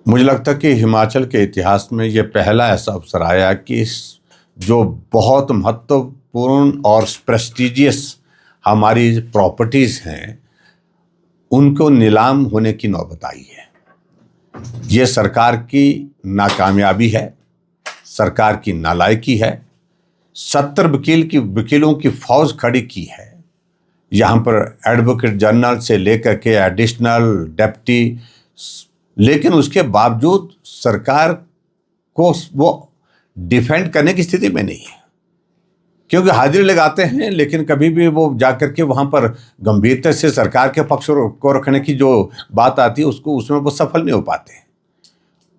मुझे लगता है कि हिमाचल के इतिहास में ये पहला ऐसा अवसर आया कि जो बहुत महत्वपूर्ण और प्रेस्टिजियस हमारी प्रॉपर्टीज़ हैं उनको नीलाम होने की नौबत आई है। ये सरकार की नाकामयाबी है, सरकार की नालायकी है। 70 वकीलों की फौज खड़ी की है। यहाँ पर एडवोकेट जनरल से लेकर के एडिशनल डेप्टी, लेकिन उसके बावजूद सरकार को वो डिफेंड करने की स्थिति में नहीं है, क्योंकि हाजिरी लगाते हैं लेकिन कभी भी वो जाकर के वहाँ पर गंभीरता से सरकार के पक्ष को रखने की जो बात आती है उसमें वो सफल नहीं हो पाते।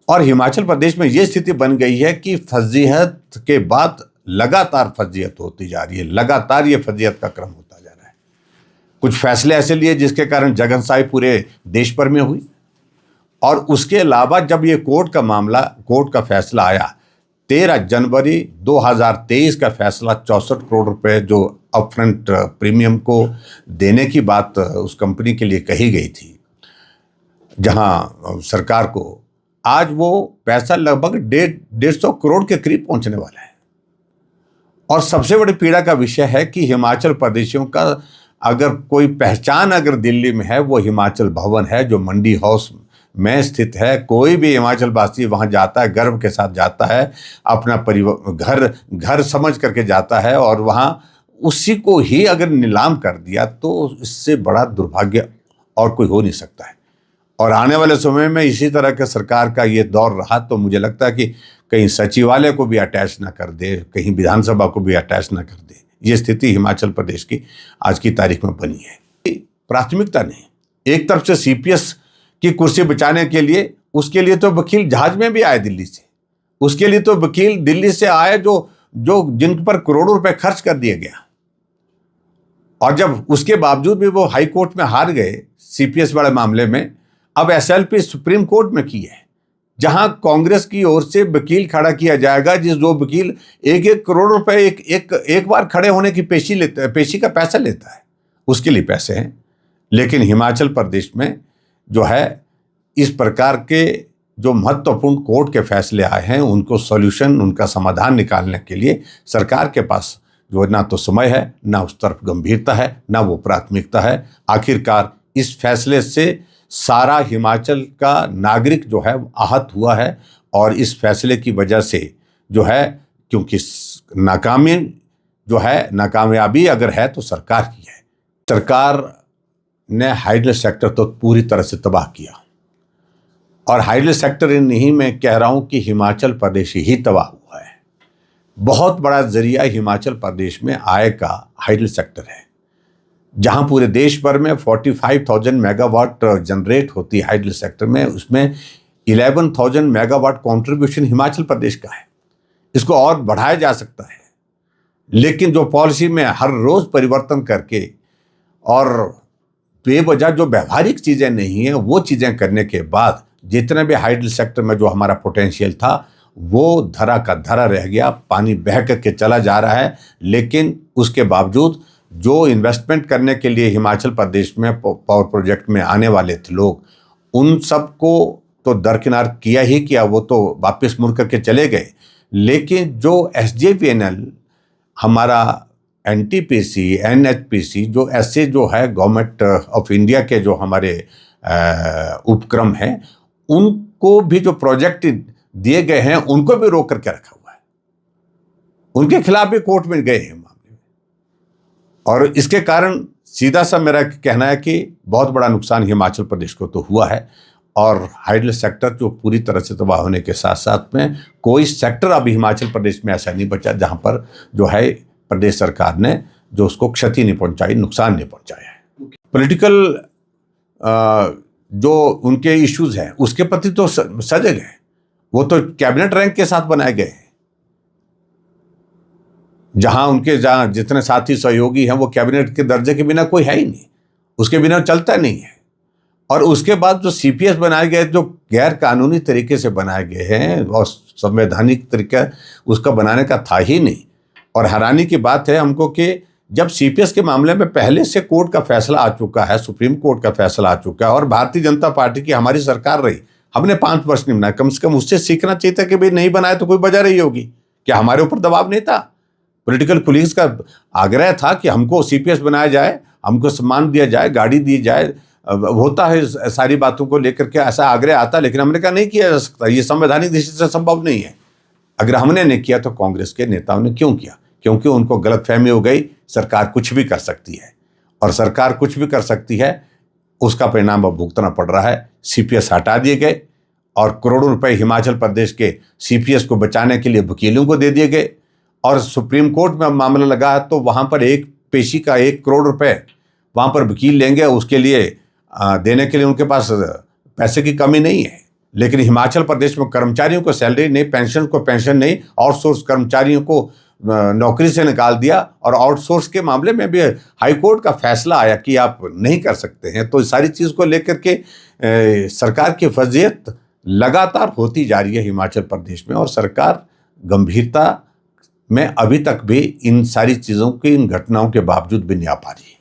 और हिमाचल प्रदेश में ये स्थिति बन गई है कि फजीहत के बाद लगातार फजीहत होती जा रही है, लगातार ये फजीहत का क्रम होता जा रहा है। कुछ फैसले ऐसे लिए जिसके कारण जगनसाई पूरे देश भर में हुई, और उसके अलावा जब ये कोर्ट का फैसला आया 13 जनवरी 2023 का फैसला 64 करोड़ रुपए जो अपफ्रंट प्रीमियम को देने की बात उस कंपनी के लिए कही गई थी, जहां सरकार को आज वो पैसा लगभग 150 करोड़ के करीब पहुंचने वाला है। और सबसे बड़ी पीड़ा का विषय है कि हिमाचल प्रदेशियों का अगर कोई पहचान अगर दिल्ली में है वो हिमाचल भवन है, जो मंडी हाउस में स्थित है। कोई भी हिमाचल वासी वहाँ जाता है, गर्व के साथ जाता है, अपना परिवार घर समझ करके जाता है, और वहाँ उसी को ही अगर नीलाम कर दिया तो इससे बड़ा दुर्भाग्य और कोई हो नहीं सकता है। और आने वाले समय में इसी तरह के सरकार का ये दौर रहा तो मुझे लगता है कि कहीं सचिवालय को भी अटैच ना कर दे, कहीं विधानसभा को भी अटैच ना कर दे। ये स्थिति हिमाचल प्रदेश की आज की तारीख में बनी है। प्राथमिकता नहीं, एक तरफ से सीपीएस की कुर्सी बचाने के लिए, उसके लिए तो वकील जहाज में भी आए दिल्ली से, उसके लिए तो वकील दिल्ली से आए जो जिन पर करोड़ों रुपए खर्च कर दिया गया। और जब उसके बावजूद भी वो हाई कोर्ट में हार गए सीपीएस वाले मामले में, अब एसएलपी सुप्रीम कोर्ट में की है, जहां कांग्रेस की ओर से वकील खड़ा किया जाएगा, जो वकील 1-1 करोड़ रुपए एक बार खड़े होने की पेशी का पैसा लेता है, उसके लिए पैसे हैं। लेकिन हिमाचल प्रदेश में जो है इस प्रकार के जो महत्वपूर्ण कोर्ट के फैसले आए हैं उनको सॉल्यूशन, उनका समाधान निकालने के लिए सरकार के पास जो ना तो समय है, ना उस तरफ गंभीरता है, ना वो प्राथमिकता है। आखिरकार इस फैसले से सारा हिमाचल का नागरिक जो है आहत हुआ है, और इस फैसले की वजह से जो है, क्योंकि नाकामयाबी अगर है तो सरकार की है। सरकार ने हाइडल सेक्टर तो पूरी तरह से तबाह किया, और हाइडल सेक्टर नहीं, मैं कह रहा हूं कि हिमाचल प्रदेश ही तबाह हुआ है। बहुत बड़ा जरिया हिमाचल प्रदेश में आय का हाइडल सेक्टर है, जहां पूरे देश भर में 45,000 मेगावाट जनरेट होती है हाइडल सेक्टर में, उसमें 11,000 मेगावाट कंट्रीब्यूशन हिमाचल प्रदेश का है। इसको और बढ़ाया जा सकता है, लेकिन जो पॉलिसी में हर रोज परिवर्तन करके और बेवजह जो व्यवहारिक चीजें नहीं है वो चीजें करने के बाद जितने भी हाइडल सेक्टर में जो हमारा पोटेंशियल था वो धरा का धरा रह गया, पानी बह करके चला जा रहा है। लेकिन उसके बावजूद जो इन्वेस्टमेंट करने के लिए हिमाचल प्रदेश में पावर प्रोजेक्ट में आने वाले थे लोग, उन सबको तो दरकिनार किया ही किया, वो तो वापस मुड़ करके चले गए। लेकिन जो एसजेवीएनएल, हमारा एनटीपीसी, एनएचपीसी, जो ऐसे जो है गवर्नमेंट ऑफ इंडिया के जो हमारे उपक्रम हैं, उनको भी जो प्रोजेक्ट दिए गए हैं उनको भी रोक करके रखा हुआ है। उनके खिलाफ भी कोर्ट में गए हैं मामले में, और इसके कारण सीधा सा मेरा कहना है कि बहुत बड़ा नुकसान हिमाचल प्रदेश को तो हुआ है। और हाइडल सेक्टर जो पूरी तरह से तबाह होने के साथ साथ में कोई सेक्टर अभी हिमाचल प्रदेश में ऐसा नहीं बचा जहां पर जो है प्रदेश सरकार ने जो उसको क्षति नहीं पहुंचाई, नुकसान नहीं पहुंचाया है। पॉलिटिकल जो उनके इश्यूज हैं उसके प्रति तो सजग है, वो तो कैबिनेट रैंक के साथ बनाए गए हैं, जहां जितने साथी सहयोगी हैं वो कैबिनेट के दर्जे के बिना कोई है ही नहीं, उसके बिना चलता नहीं है। और उसके बाद जो सीपीएस बनाए गए जो गैर कानूनी तरीके से बनाए गए हैं और संवैधानिक तरीका उसका बनाने का था ही नहीं। और हैरानी की बात है हमको कि जब सीपीएस के मामले में पहले से कोर्ट का फैसला आ चुका है, सुप्रीम कोर्ट का फैसला आ चुका है, और भारतीय जनता पार्टी की हमारी सरकार रही हमने 5 वर्ष नहीं बनाया, कम से कम उससे सीखना चाहिए था कि भाई नहीं बनाया तो कोई वजह रही होगी। क्या हमारे ऊपर दबाव नहीं था? पॉलिटिकल कुलीग्स का आग्रह था कि हमको सीपीएस बनाया जाए, हमको सम्मान दिया जाए, गाड़ी दी जाए। होता है सारी बातों को लेकर के ऐसा आग्रह आता, लेकिन हमने कहा नहीं किया जा सकता, ये संवैधानिक दृष्टि से संभव नहीं है। अगर हमने नहीं किया तो कांग्रेस के नेताओं ने क्यों किया? क्योंकि उनको गलतफहमी हो गई सरकार कुछ भी कर सकती है, और सरकार कुछ भी कर सकती है उसका परिणाम अब भुगतना पड़ रहा है। सीपीएस हटा दिए गए और करोड़ों रुपए हिमाचल प्रदेश के सीपीएस को बचाने के लिए वकीलों को दे दिए गए, और सुप्रीम कोर्ट में मामला लगा तो वहां पर एक पेशी का 1 करोड़ रुपए वहां पर वकील लेंगे, उसके लिए देने के लिए उनके पास पैसे की कमी नहीं है। लेकिन हिमाचल प्रदेश में कर्मचारियों को सैलरी नहीं, पेंशन को पेंशन नहीं, आउटसोर्स कर्मचारियों को नौकरी से निकाल दिया, और आउटसोर्स के मामले में भी हाई कोर्ट का फैसला आया कि आप नहीं कर सकते हैं। तो सारी चीज़ को लेकर के सरकार की फजीहत लगातार होती जा रही है हिमाचल प्रदेश में, और सरकार गंभीरता में अभी तक भी इन सारी चीज़ों की, इन घटनाओं के बावजूद भी नहीं आ पा रही है।